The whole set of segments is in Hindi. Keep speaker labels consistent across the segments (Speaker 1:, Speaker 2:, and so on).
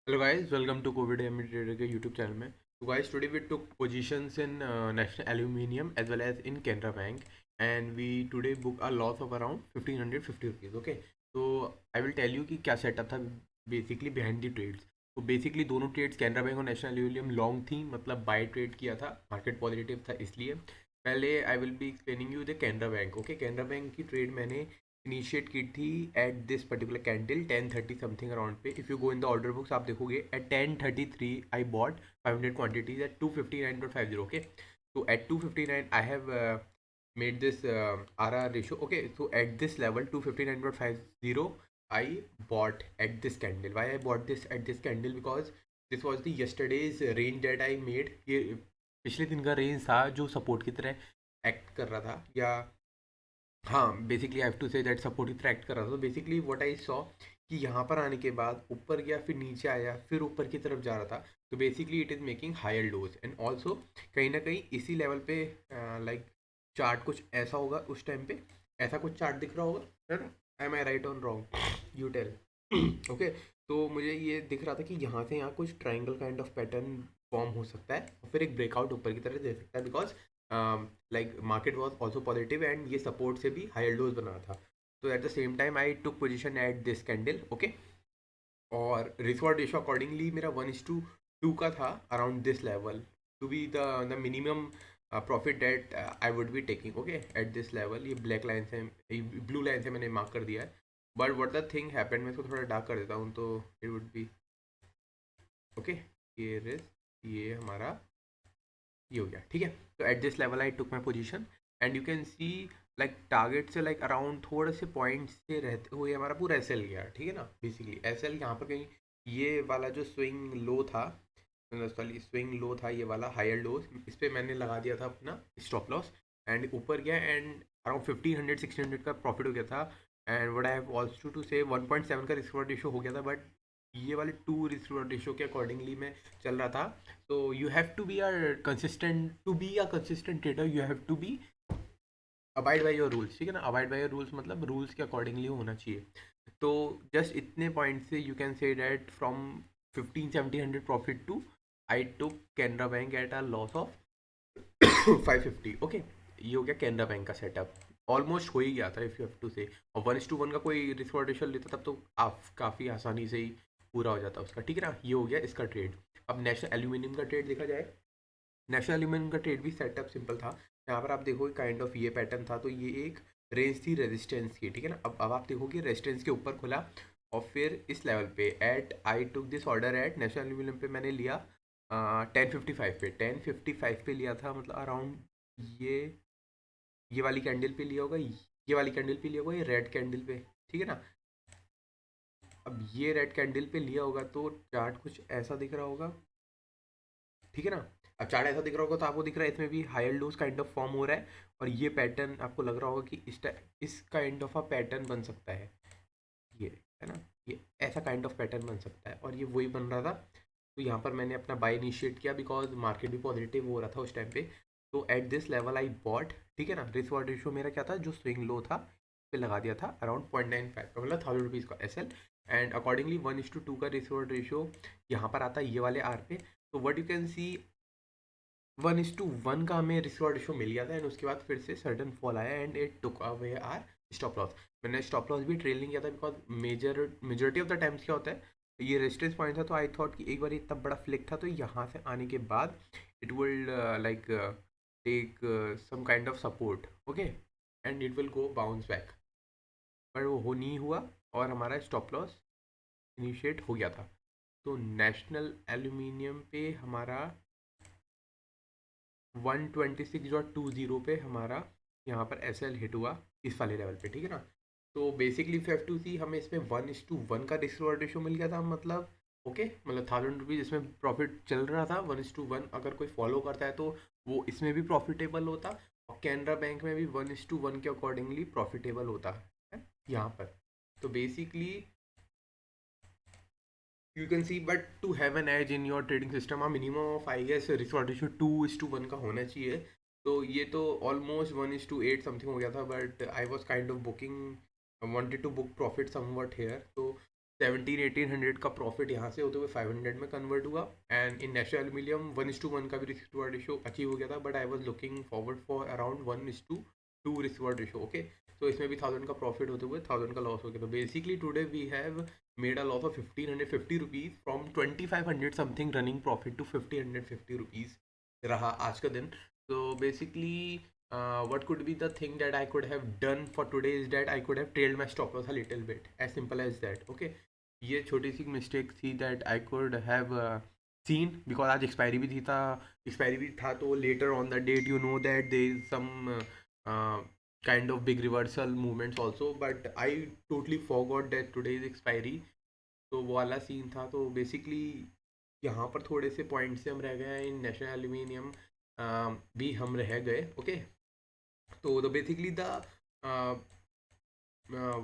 Speaker 1: Hello guys, welcome to COVID ME Trader के YouTube चैनल में. So guys, today we took positions in National Aluminium as well as in Canara Bank, and we today book a loss of around 1550 rupees. Okay, so I will tell you कि क्या setup था basically behind the trades. तो बेसिकली दोनों ट्रेड्स कैनरा बैंक और नेशनल एल्यूमिनियम लॉन्ग थी, मतलब बाय ट्रेड किया था, मार्केट पॉजिटिव था इसलिए. पहले I will be explaining you the Canara Bank. Okay, Canara Bank की ट्रेड मैंने इनिशिएट की थी at this particular candle 10:30 something around पे. If you go in the order books आप देखोगे at 10:33 I bought 500 quantities at 259.50. ओके, so at 259 I have made this RR ratio. Okay, so at this level 259.50 I bought at this candle. Why I bought this at this candle? Because this was the yesterday's range that I made. ये पिछले दिन का रेंज था जो सपोर्ट की तरह एक्ट कर रहा था, या हाँ basically I have to say that support की तरह एक्ट कर रहा था. तो बेसिकली व्हाट आई सॉ कि यहाँ पर आने के बाद ऊपर गया, फिर नीचे आया, फिर ऊपर की तरफ जा रहा था. तो basically it is making higher lows and also कहीं ना कहीं इसी लेवल पे लाइक चार्ट कुछ ऐसा होगा उस टाइम पे. ऐसा कुछ चार्ट दिख रहा होगा, है ना? Am I right on wrong, you tell. Okay, तो मुझे ये दिख रहा था कि यहाँ से यहाँ कुछ triangle kind of pattern form हो सकता है और फिर एक ब्रेकआउट ऊपर की तरफ दे सकता है, because like market was also positive and ये सपोर्ट से भी हायर लोज बना था. तो at the same time I took position at this candle. Okay, और रिस्क रेशो अकॉर्डिंगली मेरा 1:2 का था around this level to be the minimum profit that I would be taking. Okay, at this level. ये ब्लैक लाइन से, ब्लू लाइन से मैंने मार्क कर दिया है. But what the thing happened, मैं इसको थोड़ा डार्क कर देता हूँ तो इट वुड बी ओके. ये रिस्क, ये हमारा ये हो गया, ठीक है. तो eight this level I took my position and you can see like target से लाइक अराउंड थोड़े से पॉइंट से रहते हुए हमारा पूरा एस एल गया, ठीक है ना. बेसिकली एस एल यहाँ पर कहीं ये वाला जो स्विंग लो था, सॉरी स्विंग लो था, ये वाला हायर लो, इस पर मैंने लगा दिया था अपना स्टॉप लॉस एंड ऊपर गया एंड अराउंड 1500-1600 का प्रॉफिट हो गया था. And what I have also to say 1.7 का रिस्क रेशियो हो गया था, बट ये वाले 2 रिस्क रेशियो के अकॉर्डिंगली मैं चल रहा था. So you have to be a consistent, to be a consistent trader you have to be abide by your rules, ठीक है ना. abide by your rules मतलब rules के accordingly होना चाहिए. तो just इतने पॉइंट से you can say that from 15-1700 profit to I took Canara Bank at a loss of 550. Okay, ये हो गया कैनरा बैंक का सेटअप. ऑलमोस्ट हो ही गया था इफ़ यू हैव टू से. और 1:1 का कोई रिस्क रेशियो लेता तब तो आप काफ़ी आसानी से ही पूरा हो जाता उसका, ठीक है ना. ये हो गया इसका ट्रेड. अब नेशनल एल्यूमिनियम का ट्रेड देखा जाए. नेशनल एल्यूमिनियम का ट्रेड भी सेटअप सिंपल था. यहाँ पर आप देखोगे काइंड ऑफ ये पैटर्न था, तो ये एक रेंज थी रेजिस्टेंस की, ठीक है ना. अब आप देखोगे रेजिस्टेंस के ऊपर खुला और फिर इस लेवल पे at I took this order at National Aluminium पे मैंने लिया 10:55 पे. 10:55 पे लिया था, मतलब अराउंड ये ये वाली कैंडल पे लिया होगा, ये वाली कैंडल पे लिया होगा, ये रेड कैंडल पे, ठीक है ना. अब ये रेड कैंडल पे लिया होगा तो चार्ट कुछ ऐसा दिख रहा होगा, ठीक है ना. अब चार्ट ऐसा दिख रहा होगा तो आपको दिख रहा है इसमें भी higher lows kind of form हो रहा है. और ये पैटर्न आपको लग रहा होगा कि इस काइंड ऑफ अ पैटर्न बन सकता है, ये है ना. ये ऐसा काइंड ऑफ पैटर्न बन सकता है और ये वही बन रहा था. तो यहाँ पर मैंने अपना बाय इनिशिएट किया बिकॉज मार्केट भी पॉजिटिव हो रहा था उस टाइम पे. तो eight this level I bought, ठीक है ना. रिस्क वार्ड रेशियो मेरा क्या था, जो स्विंग लो था पे लगा दिया था अराउंड 0.95 का, मतलब 1000 रुपीज़ का एस एल. एंड अकॉर्डिंगली 1:2 का रिस्क वार्ड रेशियो यहाँ पर आता है ये वाले आर पे. तो वट यू कैन सी 1:1 का हमें रिस्क रेशियो मिल गया था एंड उसके बाद फिर से सडन फॉल आया and it took away our stop loss. मैंने स्टॉप लॉस भी ट्रेल नहीं किया था because majority of the times क्या होता है, ये रेजिस्टेंस पॉइंट था. तो आई थॉट कि एक बार इतना बड़ा फ्लिक था तो यहाँ से आने के बाद it will like take some kind of support, okay, and it will go bounce back. पर वो हो नहीं हुआ और हमारा स्टॉप लॉस इनिशिएट हो गया था. तो नेशनल एल्यूमिनियम पे हमारा 126.20 पे हमारा यहाँ पर एस एल हिट हुआ इस वाले लेवल पे, ठीक है ना. तो बेसिकली इफ टू सी हमें इसमें 1:1 का रिस्क रिवॉर्ड रेशियो मिल गया था, मतलब ओके, मतलब 1000 रुपीज़ इसमें प्रॉफिट चल रहा था. 1:1 अगर कोई फॉलो करता है तो वो इसमें भी प्रॉफिटेबल होता और कैनरा बैंक में भी 1:1 के अकॉर्डिंगली प्रॉफिटेबल होता है यहाँ पर. तो basically you can see, but to have an edge in your trading system a minimum of I guess risk ratio 2:1 का होना चाहिए. तो ये तो ऑलमोस्ट 1:8 समथिंग हो गया था, but I was kind of booking, wanted to book profit somewhat here. तो 1700-1800 का प्रॉफिट यहाँ से होते हुए 500 में कन्वर्ट हुआ। एंड इन नेशनल एल्यूमिनियम 1:1 का भी रिस्क टू रेशियो अचीव हो गया था, but I was looking forward for around 1:2 risk to ratio. Okay, तो इसमें भी 1000 का प्रॉफिट होते हुए 1000 का लॉस हो गया। तो basically today we have made a loss of 1550 rupees from 2500 something running profit to 1550 rupees रहा आज का दिन। तो basically what could be the thing that I could have done for today is that I could have trailed my stop loss a little bit, as simple as that. Okay, ये छोटी सी मिस्टेक थी that I could have seen, because आज एक्सपायरी भी था, तो later on the date you know that there is some uh, kind of big reversal movements also, but I totally forgot that today is expiry, तो वो वाला सीन था। तो बेसिकली यहाँ पर थोड़े से पॉइंट से हम रह गए हैं। इन नेशनल एल्यूमिनियम भी हम रह गए। Okay, so the basically the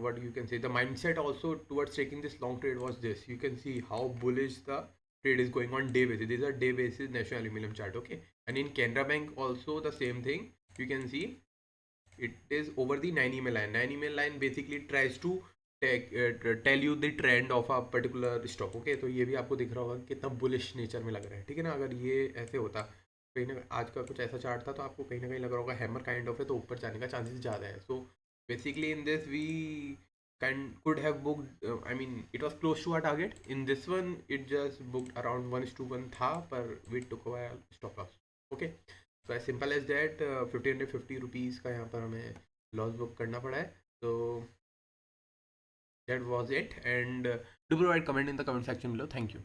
Speaker 1: what you can say, the mindset also towards taking this long trade was this. You can see how bullish the trade is going on day basis. These are day basis national aluminum chart. Okay, and in Canara Bank also the same thing. You can see it is over the 9 EMA line. 9 EMA line basically tries to tell you the trend of a particular stock. Okay, तो ये भी आपको दिख रहा होगा कितना बुलिश नेचर में लग रहा है। ठीक है ना, अगर ये ऐसे होता कहीं ना, आज का कुछ ऐसा चार्ट था तो आपको कहीं ना कहीं लग रहा होगा हैमर काइंड ऑफ है, तो ऊपर जाने का चांसेस ज़्यादा है। So basically in this we could have booked, I mean it was close to our target. In this one it just booked around 1:1 था, पर we took a stop loss. Okay, so as simple as that, 1550 rupees का यहाँ पर हमें लॉस बुक करना पड़ा है। तो that was it, and do provide comment in the comment section below. Thank you.